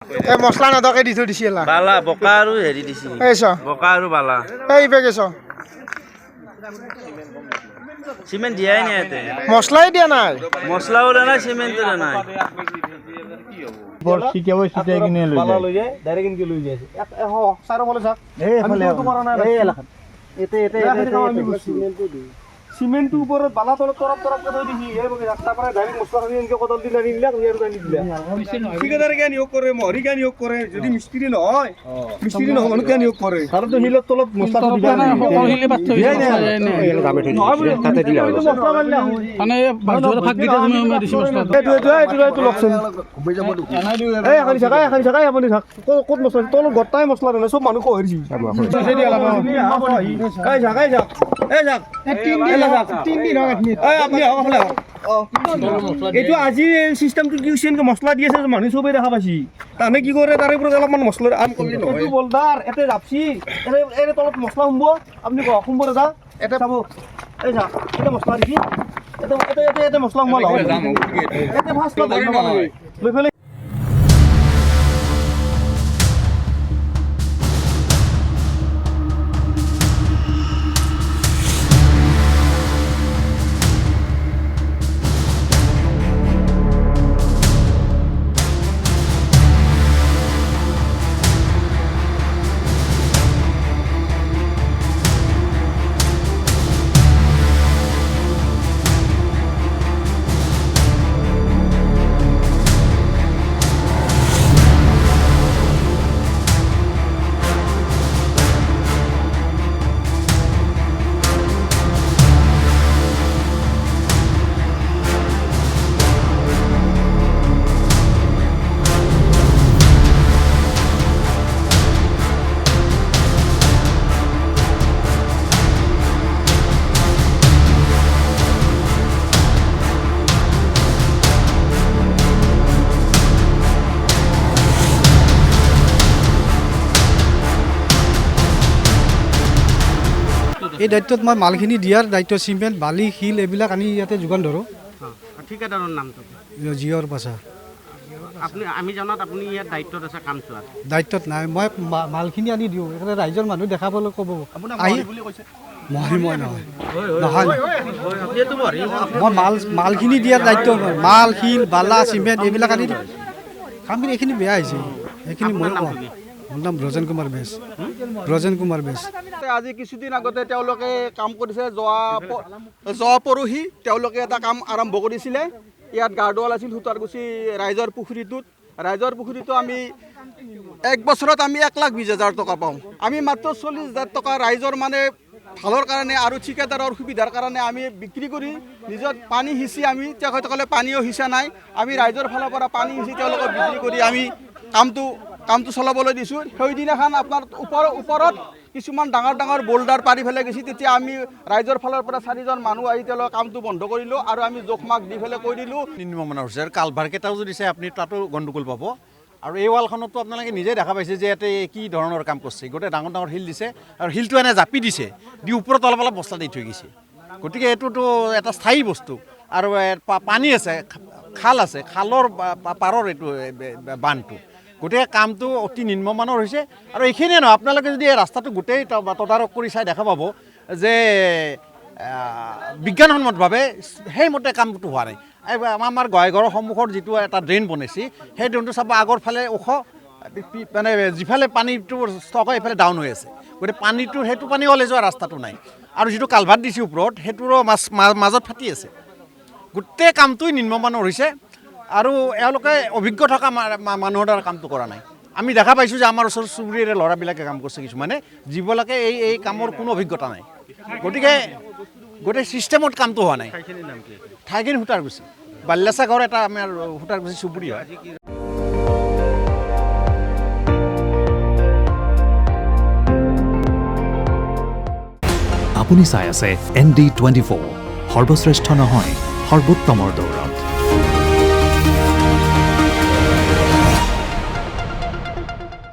এই মছলা নাদকে দি থৈ দিছি এলা বালা বকা আৰু হেৰি দিছি এইছ বকা আৰু বালা এই বেগেছ সিমেন্ট দিয়াই নাই ইয়াতে মছলাই দিয়া নাই মছলাও দিয়া নাই সিমেন্টও দিয়া নাই সিটাও সিটাই কিনে লৈ যায় লৈ যায় ডাইৰেক্ট ইনকে লৈ যায় চাৰ মলে চাক এই এফালে এই এলাকাত সিমেন্টটো ওপৰত বালা তলত তৰপ তৰপ কৰি দিছি এই বগে ৰাস্তা পৰা ডাইৰেক্ট মছলা খালি ইনকে কদল দিলা নিলা ইয়াৰ গানি দিলা ঠিকাদাৰ কে নিয়োগ কৰে মহৰি কে নিয়োগ কৰে যদি মিস্ত্ৰী নহয় মিস্ত্ৰী নহয় মানুহ কে নিয়োগ কৰে কাৰণ হিলৰ তলত মছলা দিবা নাই হিলে বাত থৈ যাবে তাতে দিলা মানে বাজৰ ভাগ দিতে তুমি উমে দিছি মছলা এইটো লকচোন এই এখন জাগাই আপুনি থাক ক'ত মছলা তল গটাই মছলা দেনে সব মানুহ কহিছি এই জাগাই যাক এই যাক তিন দিন এই আপনি হলে এইটো আজি সিস্টেমটো কি হৈছে এনেকে মছলা দি আছে মানুহ সবে দেখা পাইছি তানে কি কৰে তাৰে ওপৰত অলপমান মছলা আম কৰিলে নহয় এইটো বলদাৰ এতে জাপছি এতে তলত মছলা শুনব আপুনি কওক শুনব দাদা এতে চাব এই যা এতে মছলা দিছি এতে মছলা শুনব লাগে এতে ফাষ্ট লৈ ফেলে এই দায়িত্বত মই মালখিনি দিয়াৰ দায়িত্ব চিমেণ্ট বালি শিল এইবিলাক আনি ইয়াতে যোগান ধৰোঁ ঠিকাদাৰৰ নামটো জিঅ'ৰ পাছা আপুনি আমি জনাত আপুনি ইয়াত দায়িত্বত আছে কাম চোৱাত দায়িত্বত নাই মই মালখিনি আনি দিওঁ এইফালে ৰাইজৰ মানুহ দেখাবলৈ ক'ব আহি মই নহয় মই মালখিনি দিয়াৰ দায়িত্ব মাল শিল বালা চিমেণ্ট এইবিলাক আনি দিওঁ কামখিনি এইখিনি বেয়া হৈছে সেইখিনি মই কওঁ মোৰ নাম ব্ৰজেন কুমাৰ বেছ আজি কিছুদিন আগতে তেওঁলোকে কাম কৰিছে যোৱা পৰহি তেওঁলোকে এটা কাম আৰম্ভ কৰিছিলে ইয়াত গাৰ্ডৱাল আছিল সুতাৰগুছি ৰাইজৰ পুখুৰীটো আমি এক বছৰত আমি 1,20,000 টকা পাওঁ আমি মাত্ৰ 40,000 টকা ৰাইজৰ মানে ভালৰ কাৰণে আৰু ঠিকাদাৰৰ সুবিধাৰ কাৰণে আমি বিক্ৰী কৰি নিজৰ পানী সিঁচি আমি তেখেতসকলে পানীও সিঁচা নাই আমি ৰাইজৰ ফালৰ পৰা পানী সিঁচি তেওঁলোকক বিক্ৰী কৰি আমি কামটো চলাবলৈ দিছোঁ সেইদিনাখন আপোনাৰ ওপৰত কিছুমান ডাঙৰ বোল্ডাৰ পাৰি ফেলাই গৈছে তেতিয়া আমি ৰাইজৰ ফালৰ পৰা 4জন মানুহ আহি তেওঁলোকৰ কামটো বন্ধ কৰিলোঁ আৰু আমি জোখমাক দি ফেলাই কৈ দিলোঁ নিম্নমানৰ হৈছে আৰু কালভাৰকেইটাও যদি চাই আপুনি তাতো গণ্ডগোল পাব আৰু এই ৱালখনতো আপোনালোকে নিজে দেখা পাইছে যে ইয়াতে কি ধৰণৰ কাম কৰিছে গোটেই ডাঙৰ শিল দিছে আৰু শিলটো এনে জাপি দিছে দি ওপৰত অলপ বস্তা দি থৈ গৈছে গতিকে এইটোতো এটা স্থায়ী বস্তু আৰু পানী আছে খাল আছে খালৰ পাৰৰ এইটো বান্ধটো গোটেই কামটো অতি নিম্নমানৰ হৈছে আৰু এইখিনিয়ে নহয় আপোনালোকে যদি এই ৰাস্তাটো গোটেই তদাৰক কৰি চাই দেখা পাব যে বিজ্ঞানসন্মতভাৱে সেইমতে কামটো হোৱা নাই আমাৰ গোহাঁইঘৰৰ সন্মুখৰ যিটো এটা ড্ৰেইন বনাইছে সেই ড্ৰেইনটো চাব আগৰ ফালে ওখ মানে যিফালে পানীটো ষ্টক হয় এইফালে ডাউন হৈ আছে গতিকে পানীটো সেইটো পানী ওলাই যোৱা ৰাস্তাটো নাই আৰু যিটো কালভাৰ্ট দিছে ওপৰত সেইটোৰো মাজত ফাটি আছে গোটেই কামটোৱে নিম্নমানৰ হৈছে আৰু এওঁলোকে অভিজ্ঞ থকা মানুহৰ দ্বাৰা কামটো কৰা নাই আমি দেখা পাইছোঁ যে আমাৰ ওচৰ চুবুৰীয়াৰে ল'ৰাবিলাকে কাম কৰিছে কিছুমানে যিবিলাকে এই কামৰ কোনো অভিজ্ঞতা নাই গতিকে গোটেই ছিষ্টেমত কামটো হোৱা নাই ঠাইখিনি সুতাৰগুছি বাল্যাচা ঘৰ এটা আমাৰ সুতাৰগুছি চুবুৰী হয় আপুনি চাই আছে ND24 সৰ্বশ্ৰেষ্ঠ নহয় সৰ্বোত্তমৰ দৌৰ